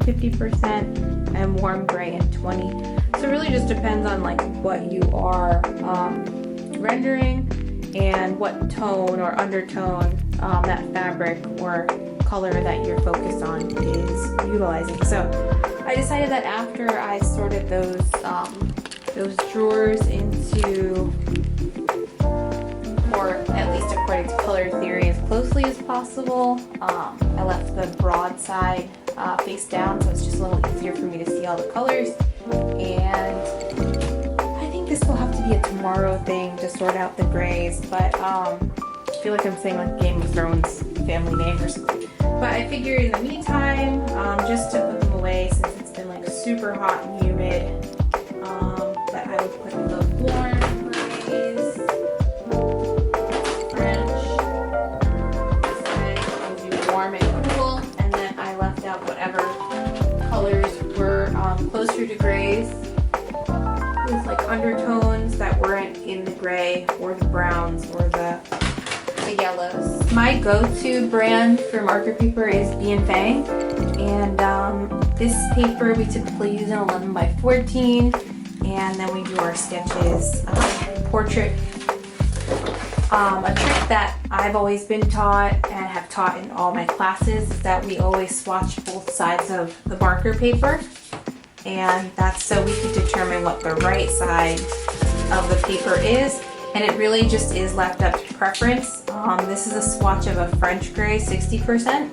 50%, and warm gray at 20. So it really just depends on like what you are rendering and what tone or undertone that fabric or color that you're focused on is utilizing. So I decided that after I sorted those drawers into, or at least according to color theory, as closely as possible, I left the broad side face down, so it's just a little easier for me to see all the colors. And I think this will have to be a tomorrow thing to sort out the grays, but I feel like I'm saying like Game of Thrones family name or something. But I figured in the meantime, just to put them away since it's been like super hot and humid, that I would put the warm grays, French, and do warm and cool, and then I left out whatever colors were closer to grays with like undertones that weren't in the gray or the browns or the yellows. My go-to brand for marker paper is Bien Fang, and this paper we typically use in 11 by 14, and then we do our sketches, portrait. A trick that I've always been taught and have taught in all my classes is that we always swatch both sides of the marker paper, and that's so we can determine what the right side of the paper is, and it really just is left up to preference. This is a swatch of a French gray 60%,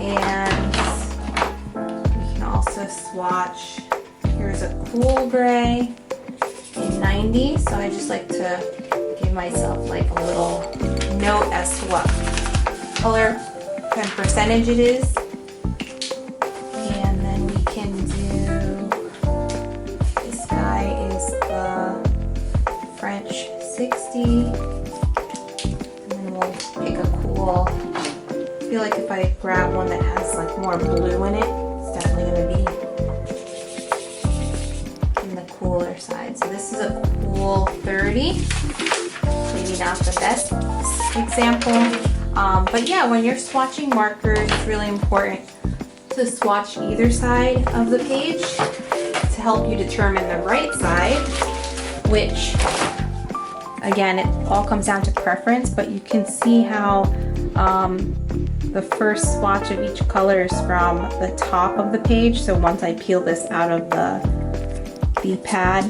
and we can also swatch, here's a cool gray in 90, so I just like to give myself like a little note as to what color and percentage it is. And then we can do, this guy is the French 60, and then we'll pick a cool, I feel like if I grab one that has like more blue in it, it's definitely going to be in the cooler side. So this is a cool 30. Maybe not the best example, but yeah, when you're swatching markers, it's really important to swatch either side of the page to help you determine the right side, which again, it all comes down to preference, but you can see how the first swatch of each color is from the top of the page. So once I peel this out of the pad,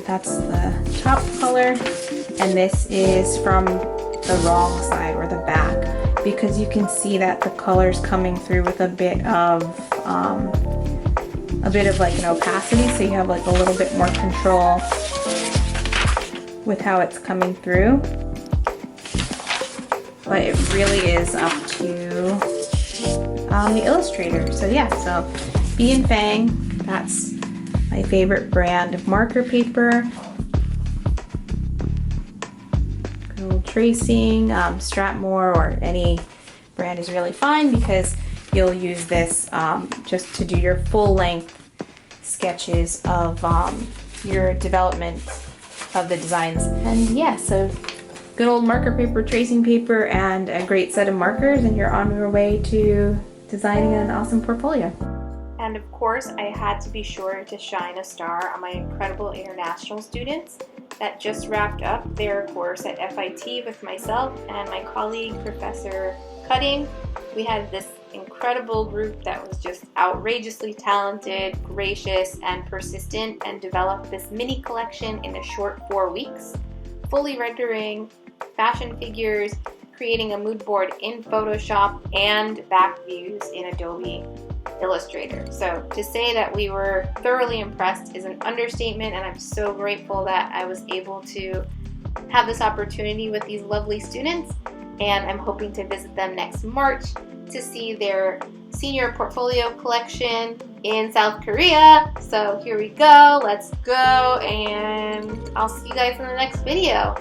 that's the top color, and this is from the wrong side or the back, because you can see that the color's coming through with a bit of like an opacity, so you have like a little bit more control with how it's coming through. But it really is up to the illustrator. So yeah, so Bien Fang, that's my favorite brand of marker paper. Good old tracing, Strathmore or any brand is really fine, because you'll use this just to do your full length sketches of your development of the designs. And yeah, so good old marker paper, tracing paper, and a great set of markers, and you're on your way to designing an awesome portfolio. And of course, I had to be sure to shine a star on my incredible international students that just wrapped up their course at FIT with myself and my colleague, Professor Cutting. We had this incredible group that was just outrageously talented, gracious, and persistent, and developed this mini collection in a short 4 weeks, fully rendering fashion figures, creating a mood board in Photoshop, and back views in Adobe Illustrator. So to say that we were thoroughly impressed is an understatement, and I'm so grateful that I was able to have this opportunity with these lovely students, and I'm hoping to visit them next March to see their senior portfolio collection in South Korea. So here we go, let's go, and I'll see you guys in the next video.